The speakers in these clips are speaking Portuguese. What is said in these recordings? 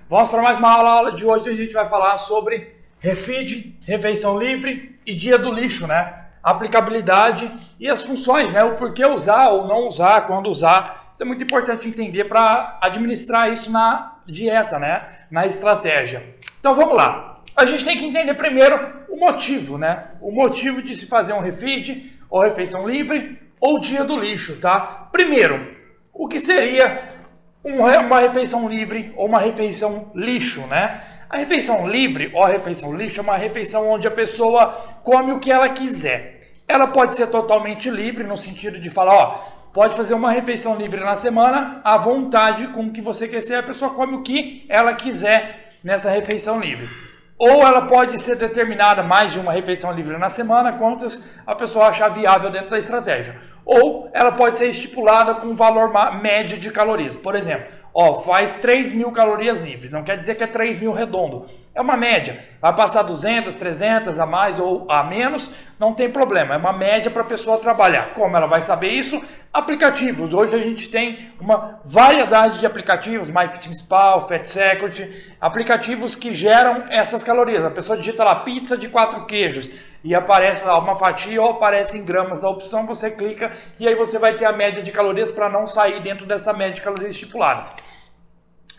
Vamos para mais uma aula. A aula de hoje a gente vai falar sobre refeed, refeição livre e dia do lixo, né? Aplicabilidade e as funções, né? O porquê usar ou não usar, quando usar. Isso é muito importante entender para administrar isso na dieta, né? Na estratégia. Então vamos lá. A gente tem que entender primeiro o motivo, né? O motivo de se fazer um refeed ou refeição livre ou dia do lixo, tá? Primeiro, o que seria uma refeição livre ou uma refeição lixo, né? A refeição livre ou a refeição lixo é uma refeição onde a pessoa come o que ela quiser. Ela pode ser totalmente livre no sentido de falar, ó, pode fazer uma refeição livre na semana à vontade com o que você quiser, a pessoa come o que ela quiser nessa refeição livre. Ou ela pode ser determinada mais de uma refeição livre na semana, quantas a pessoa achar viável dentro da estratégia. Ou ela pode ser estipulada com um valor médio de calorias. Por exemplo, ó, faz 3.000 calorias livres. Não quer dizer que é 3.000 redondo. É uma média. Vai passar 200, 300 a mais ou a menos, não tem problema. É uma média para a pessoa trabalhar. Como ela vai saber isso? Aplicativos. Hoje a gente tem uma variedade de aplicativos, MyFitnessPal, FatSecret, aplicativos que geram essas calorias. A pessoa digita lá pizza de 4 queijos e aparece lá uma fatia ou aparece em gramas a opção, você clica e aí você vai ter a média de calorias para não sair dentro dessa média de calorias estipuladas.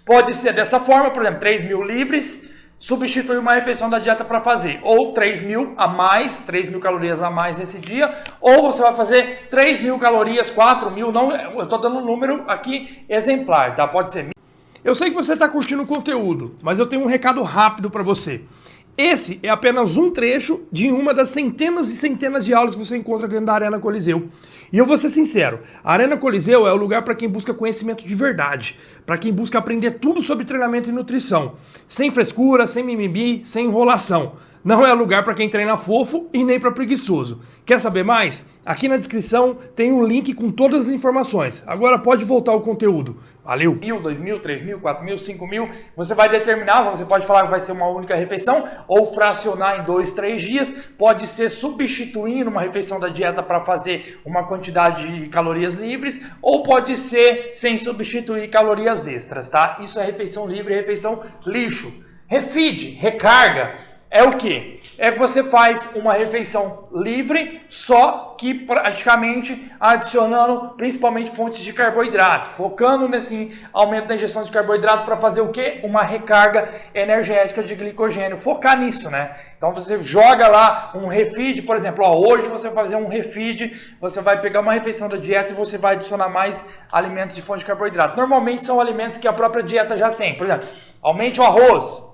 Pode ser dessa forma, por exemplo, 3.000 livres, substituir uma refeição da dieta para fazer, ou 3.000 a mais, 3.000 calorias a mais nesse dia, ou você vai fazer 3.000 calorias, 4.000, não, eu estou dando um número aqui exemplar, tá? Pode ser. Eu sei que você está curtindo o conteúdo, mas eu tenho um recado rápido para você. Esse é apenas um trecho de uma das centenas e centenas de aulas que você encontra dentro da Arena Coliseu. E eu vou ser sincero, a Arena Coliseu é o lugar para quem busca conhecimento de verdade, para quem busca aprender tudo sobre treinamento e nutrição, sem frescura, sem mimimi, sem enrolação. Não é lugar para quem treina fofo e nem para preguiçoso. Quer saber mais? Aqui na descrição tem um link com todas as informações. Agora pode voltar ao conteúdo. Valeu! 1.000, 2.000, 3.000, 4.000, 5.000, você vai determinar, você pode falar que vai ser uma única refeição ou fracionar em 2, 3 dias, pode ser substituindo uma refeição da dieta para fazer uma quantidade de calorias livres ou pode ser sem substituir calorias extras, tá? Isso é refeição livre e refeição lixo. Refeed, recarga, é o que? É que você faz uma refeição livre, só que praticamente adicionando principalmente fontes de carboidrato, focando nesse aumento da ingestão de carboidrato para fazer o que? Uma recarga energética de glicogênio, focar nisso, né? Então você joga lá um refeed, por exemplo, ó, hoje você vai fazer um refeed, você vai pegar uma refeição da dieta e você vai adicionar mais alimentos de fonte de carboidrato. Normalmente são alimentos que a própria dieta já tem, por exemplo, aumente o arroz,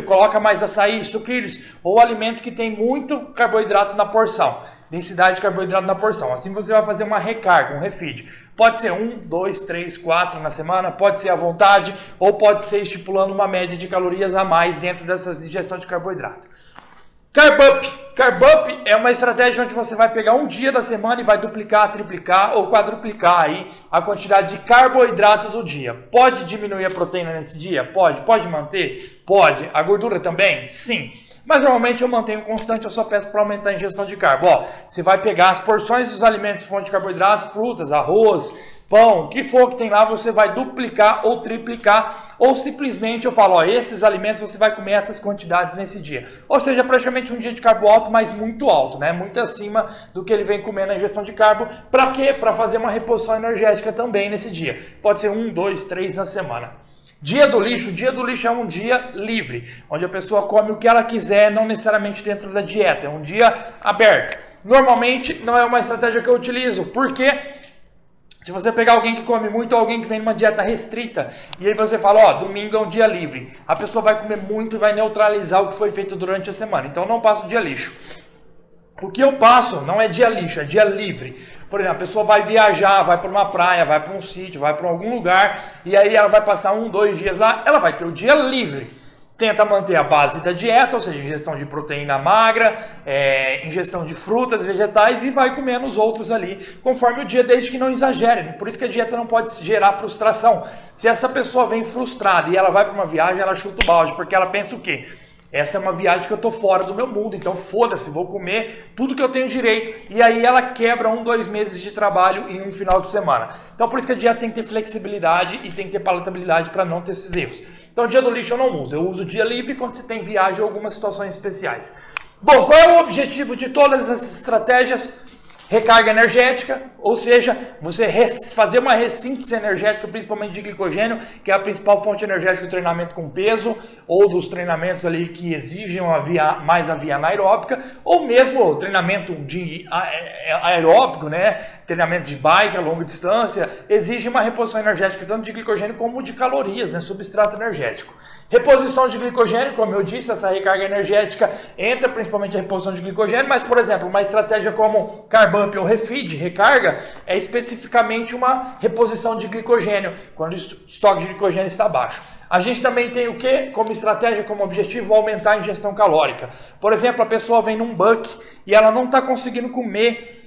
coloca mais açaí, sucrilhos ou alimentos que tem muito carboidrato na porção, densidade de carboidrato na porção. Assim você vai fazer uma recarga, um refeed. Pode ser 1, 2, 3, 4 na semana, pode ser à vontade ou pode ser estipulando uma média de calorias a mais dentro dessas ingestão de carboidrato. Carb Up. Carb Up é uma estratégia onde você vai pegar um dia da semana e vai duplicar, triplicar ou quadruplicar aí a quantidade de carboidrato do dia. Pode diminuir a proteína nesse dia? Pode. Pode manter? Pode. A gordura também? Sim. Mas normalmente eu mantenho constante, eu só peço para aumentar a ingestão de carbo. Ó, você vai pegar as porções dos alimentos de fonte de carboidrato, frutas, arroz, pão, o que for que tem lá, você vai duplicar ou triplicar, ou simplesmente eu falo, ó, esses alimentos você vai comer essas quantidades nesse dia. Ou seja, praticamente um dia de carbo alto, mas muito alto, né? Muito acima do que ele vem comendo na ingestão de carbo. Para quê? Para fazer uma reposição energética também nesse dia. Pode ser 1, 2, 3 na semana. Dia do lixo é um dia livre, onde a pessoa come o que ela quiser, não necessariamente dentro da dieta, é um dia aberto. Normalmente não é uma estratégia que eu utilizo, porque se você pegar alguém que come muito ou alguém que vem numa dieta restrita, e aí você fala, ó, domingo é um dia livre, a pessoa vai comer muito e vai neutralizar o que foi feito durante a semana, então eu não passo dia lixo. O que eu passo não é dia lixo, é dia livre. Por exemplo, a pessoa vai viajar, vai para uma praia, vai para um sítio, vai para algum lugar, e aí ela vai passar 1, 2 dias lá, ela vai ter o dia livre. Tenta manter a base da dieta, ou seja, ingestão de proteína magra, ingestão de frutas, vegetais, e vai comendo os outros ali, conforme o dia, desde que não exagere. Por isso que a dieta não pode gerar frustração. Se essa pessoa vem frustrada e ela vai para uma viagem, ela chuta o balde, porque ela pensa o quê? essa é uma viagem que eu tô fora do meu mundo, então foda-se, vou comer tudo que eu tenho direito. E aí ela quebra 2 meses de trabalho em um final de semana. Então por isso que a dieta tem que ter flexibilidade e tem que ter palatabilidade para não ter esses erros. Então dia do lixo eu não uso, eu uso dia livre quando você tem viagem ou algumas situações especiais. Bom, qual é o objetivo de todas essas estratégias? Recarga energética, ou seja, você fazer uma ressíntese energética, principalmente de glicogênio, que é a principal fonte energética do treinamento com peso, ou dos treinamentos ali que exigem mais a via anaeróbica, ou mesmo treinamento de aeróbico, né? Treinamentos de bike a longa distância, exige uma reposição energética tanto de glicogênio como de calorias, né? Substrato energético. Reposição de glicogênio, como eu disse, essa recarga energética entra principalmente a reposição de glicogênio, mas, por exemplo, uma estratégia como Carb Up ou Refeed, recarga, é especificamente uma reposição de glicogênio, quando o estoque de glicogênio está baixo. A gente também tem o que como estratégia, como objetivo, aumentar a ingestão calórica. Por exemplo, a pessoa vem num buck e ela não está conseguindo comer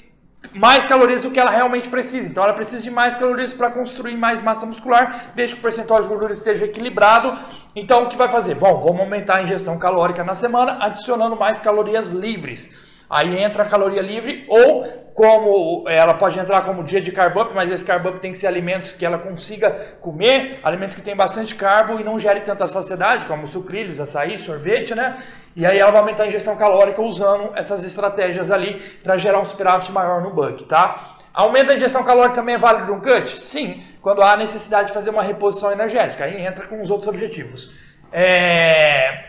mais calorias do que ela realmente precisa. Então ela precisa de mais calorias para construir mais massa muscular, desde que o percentual de gordura esteja equilibrado. Então o que vai fazer? Vamos aumentar a ingestão calórica na semana, adicionando mais calorias livres. Aí entra a caloria livre, ou como ela pode entrar como dia de carb up, mas esse carb up tem que ser alimentos que ela consiga comer, alimentos que tem bastante carbo e não gere tanta saciedade, como sucrilhos, açaí, sorvete, né? E aí ela vai aumentar a ingestão calórica usando essas estratégias ali para gerar um superávit maior no buck, tá? Aumento da ingestão calórica também é válido no cut? Sim, quando há necessidade de fazer uma reposição energética, aí entra com os outros objetivos.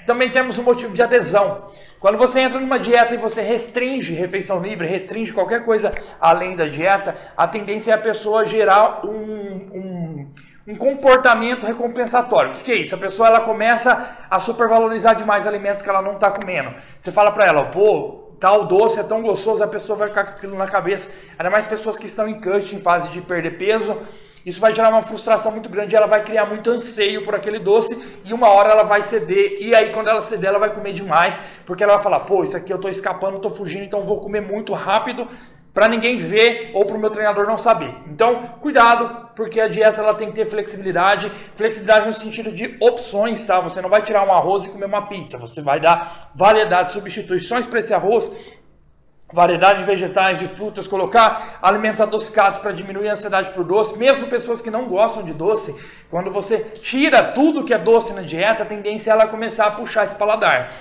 Também temos um motivo de adesão. Quando você entra numa dieta e você restringe refeição livre, restringe qualquer coisa além da dieta, a tendência é a pessoa gerar um comportamento recompensatório. O que é isso? A pessoa ela começa a supervalorizar demais alimentos que ela não está comendo. Você fala para ela, pô, tal doce é tão gostoso, a pessoa vai ficar com aquilo na cabeça. Ainda mais pessoas que estão em cut, em fase de perder peso. Isso vai gerar uma frustração muito grande, ela vai criar muito anseio por aquele doce e uma hora ela vai ceder, e aí quando ela ceder ela vai comer demais, porque ela vai falar, pô, isso aqui eu tô escapando, tô fugindo, então vou comer muito rápido para ninguém ver ou para o meu treinador não saber. Então, cuidado, porque a dieta ela tem que ter flexibilidade no sentido de opções, tá? Você não vai tirar um arroz e comer uma pizza, você vai dar variedade de substituições para esse arroz, variedade de vegetais, de frutas, colocar alimentos adocicados para diminuir a ansiedade por doce. Mesmo pessoas que não gostam de doce, quando você tira tudo que é doce na dieta, a tendência é ela começar a puxar esse paladar.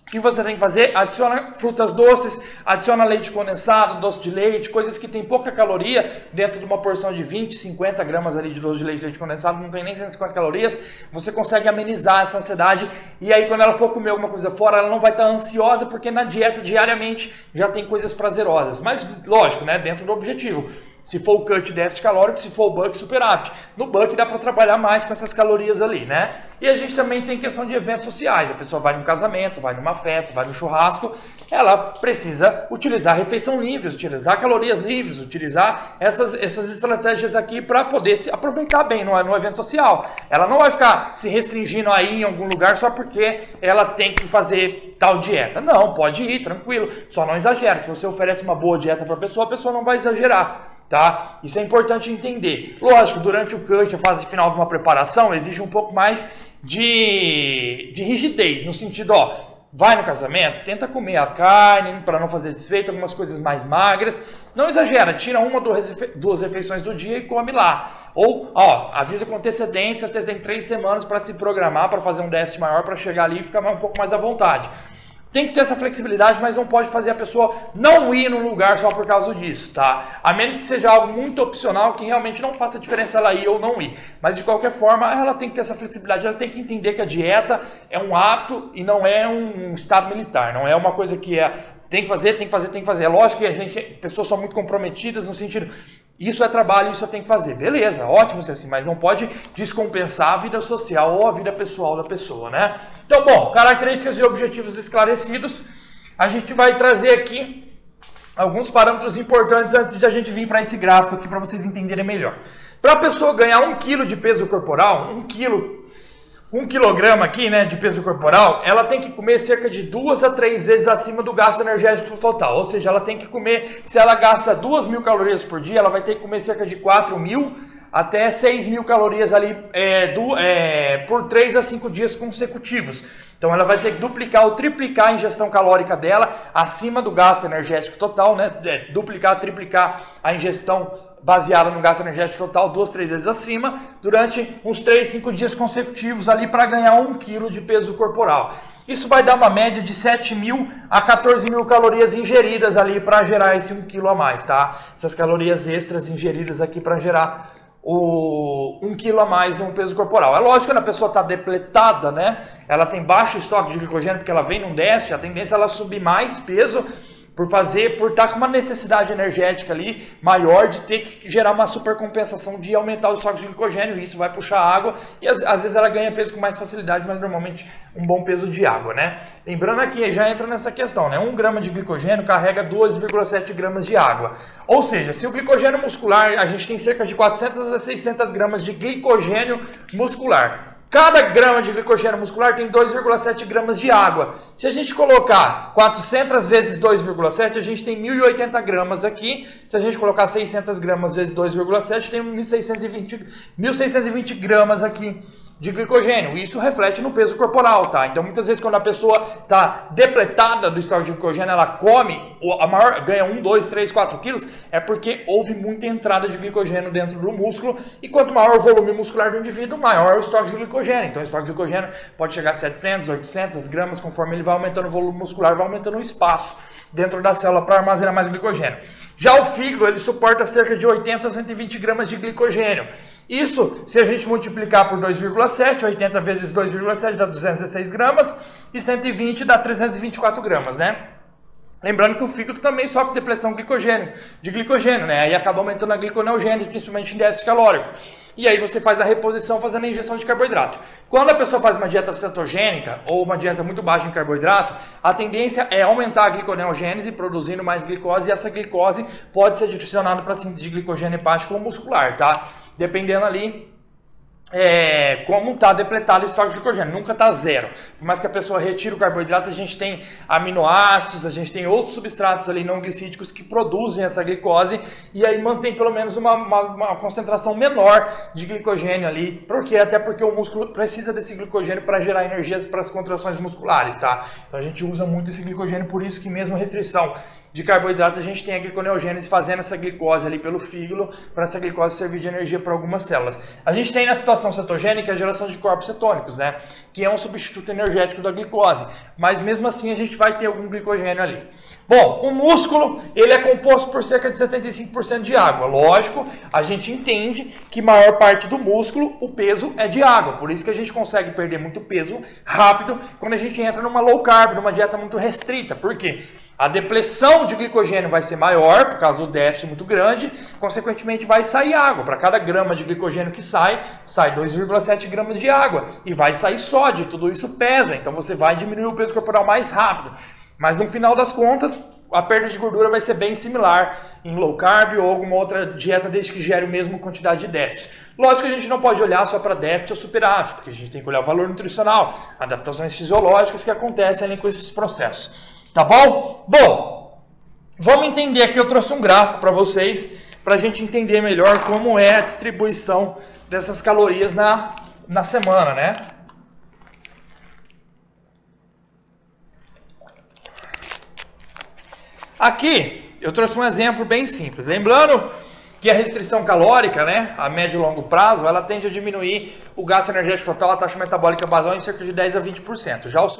O que você tem que fazer? Adiciona frutas doces, adiciona leite condensado, doce de leite, coisas que tem pouca caloria dentro de uma porção de 20, 50 gramas ali de doce de leite condensado, não tem nem 150 calorias, você consegue amenizar essa ansiedade e aí quando ela for comer alguma coisa fora, ela não vai estar ansiosa porque na dieta diariamente já tem coisas prazerosas, mas lógico, né, dentro do objetivo. Se for o cut, déficit calórico, se for o buck, superávit. No buck dá para trabalhar mais com essas calorias ali, né? E a gente também tem questão de eventos sociais. A pessoa vai num casamento, vai numa festa, vai num churrasco. Ela precisa utilizar refeição livre, utilizar calorias livres, utilizar essas estratégias aqui para poder se aproveitar bem no evento social. Ela não vai ficar se restringindo aí em algum lugar só porque ela tem que fazer tal dieta. Não, pode ir, tranquilo. Só não exagera. Se você oferece uma boa dieta para a pessoa não vai exagerar. Tá? Isso é importante entender. Lógico, durante o cut, a fase final de uma preparação, exige um pouco mais de rigidez, no sentido, ó, vai no casamento, tenta comer a carne para não fazer desfeito, algumas coisas mais magras, não exagera, tira uma ou duas refeições do dia e come lá. Ou, ó, avisa com antecedência, você tem 3 semanas para se programar, para fazer um déficit maior, para chegar ali e ficar um pouco mais à vontade. Tem que ter essa flexibilidade, mas não pode fazer a pessoa não ir num lugar só por causa disso, tá? A menos que seja algo muito opcional, que realmente não faça diferença ela ir ou não ir. Mas de qualquer forma, ela tem que ter essa flexibilidade, ela tem que entender que a dieta é um hábito e não é um estado militar, não é uma coisa que tem que fazer. É lógico que pessoas são muito comprometidas no sentido, isso é trabalho, isso eu tenho que fazer. Beleza, ótimo ser assim, mas não pode descompensar a vida social ou a vida pessoal da pessoa, né? Então, bom, características e objetivos esclarecidos. A gente vai trazer aqui alguns parâmetros importantes antes de a gente vir para esse gráfico aqui para vocês entenderem melhor. Para a pessoa ganhar 1 kg de peso corporal, 1 quilograma aqui, né, de peso corporal, ela tem que comer cerca de 2 a 3 vezes acima do gasto energético total. Ou seja, ela tem que comer, se ela gasta 2.000 calorias por dia, ela vai ter que comer cerca de 4.000 até 6.000 calorias ali por 3 a 5 dias consecutivos. Então ela vai ter que duplicar ou triplicar a ingestão calórica dela acima do gasto energético total, né? Duplicar, triplicar a ingestão baseada no gasto energético total 2, 3 vezes acima, durante uns 3, 5 dias consecutivos ali para ganhar 1 kg de peso corporal. Isso vai dar uma média de 7.000 a 14.000 calorias ingeridas ali para gerar esse 1 kg a mais, tá? Essas calorias extras ingeridas aqui para gerar o 1 kg a mais no peso corporal. É lógico que quando a pessoa está depletada, né? Ela tem baixo estoque de glicogênio porque ela vem num déficit, a tendência é ela subir mais peso por estar com uma necessidade energética ali maior de ter que gerar uma supercompensação de aumentar o estoque de glicogênio, e isso vai puxar água e às vezes ela ganha peso com mais facilidade, mas normalmente um bom peso de água, né? Lembrando aqui, já entra nessa questão, né? 1 grama de glicogênio carrega 2,7 gramas de água. Ou seja, se o glicogênio muscular, a gente tem cerca de 400 a 600 gramas de glicogênio muscular. Cada grama de glicogênio muscular tem 2,7 gramas de água. Se a gente colocar 400 vezes 2,7, a gente tem 1.080 gramas aqui. Se a gente colocar 600 gramas vezes 2,7, tem 1.620 gramas aqui de glicogênio. Isso reflete no peso corporal, tá? Então, muitas vezes, quando a pessoa está depletada do estoque de glicogênio, ela come, ganha 1, 2, 3, 4 quilos, é porque houve muita entrada de glicogênio dentro do músculo, e quanto maior o volume muscular do indivíduo, maior o estoque de glicogênio. Então, o estoque de glicogênio pode chegar a 700, 800 gramas, conforme ele vai aumentando o volume muscular, vai aumentando o espaço dentro da célula para armazenar mais glicogênio. Já o fígado, ele suporta cerca de 80 a 120 gramas de glicogênio. Isso, se a gente multiplicar por 2,7, 80 vezes 2,7 dá 216 gramas, e 120 dá 324 gramas, né? Lembrando que o fígado também sofre depressão de glicogênio, né? Aí acaba aumentando a gliconeogênese, principalmente em déficit calórico. E aí você faz a reposição fazendo a injeção de carboidrato. Quando a pessoa faz uma dieta cetogênica ou uma dieta muito baixa em carboidrato, a tendência é aumentar a gliconeogênese, produzindo mais glicose, e essa glicose pode ser direcionada para a síntese de glicogênio hepático ou muscular, tá? Dependendo ali como está depletado o estoque de glicogênio, nunca está zero. Por mais que a pessoa retire o carboidrato, a gente tem aminoácidos, a gente tem outros substratos ali não glicídicos que produzem essa glicose, e aí mantém pelo menos uma concentração menor de glicogênio ali, até porque o músculo precisa desse glicogênio para gerar energias para as contrações musculares, tá? Então a gente usa muito esse glicogênio, por isso que mesmo restrição de carboidrato, a gente tem a gliconeogênese fazendo essa glicose ali pelo fígado, para essa glicose servir de energia para algumas células. A gente tem na situação cetogênica a geração de corpos cetônicos, né? Que é um substituto energético da glicose, mas mesmo assim a gente vai ter algum glicogênio ali. Bom, o músculo, ele é composto por cerca de 75% de água. Lógico, a gente entende que maior parte do músculo, o peso é de água, por isso que a gente consegue perder muito peso rápido quando a gente entra numa low carb, numa dieta muito restrita. Por quê? A depleção de glicogênio vai ser maior, por causa do déficit muito grande, consequentemente vai sair água. Para cada grama de glicogênio que sai 2,7 gramas de água. E vai sair sódio, tudo isso pesa, então você vai diminuir o peso corporal mais rápido. Mas no final das contas, a perda de gordura vai ser bem similar em low carb ou alguma outra dieta, desde que gere a mesma quantidade de déficit. Lógico que a gente não pode olhar só para déficit ou superávit, porque a gente tem que olhar o valor nutricional, adaptações fisiológicas que acontecem ali com esses processos. Tá bom? Bom, vamos entender aqui, eu trouxe um gráfico para vocês, para a gente entender melhor como é a distribuição dessas calorias na semana, né? Aqui, eu trouxe um exemplo bem simples. Lembrando que a restrição calórica, né, a médio e longo prazo, ela tende a diminuir o gasto energético total, a taxa metabólica basal em cerca de 10 a 20%. Já o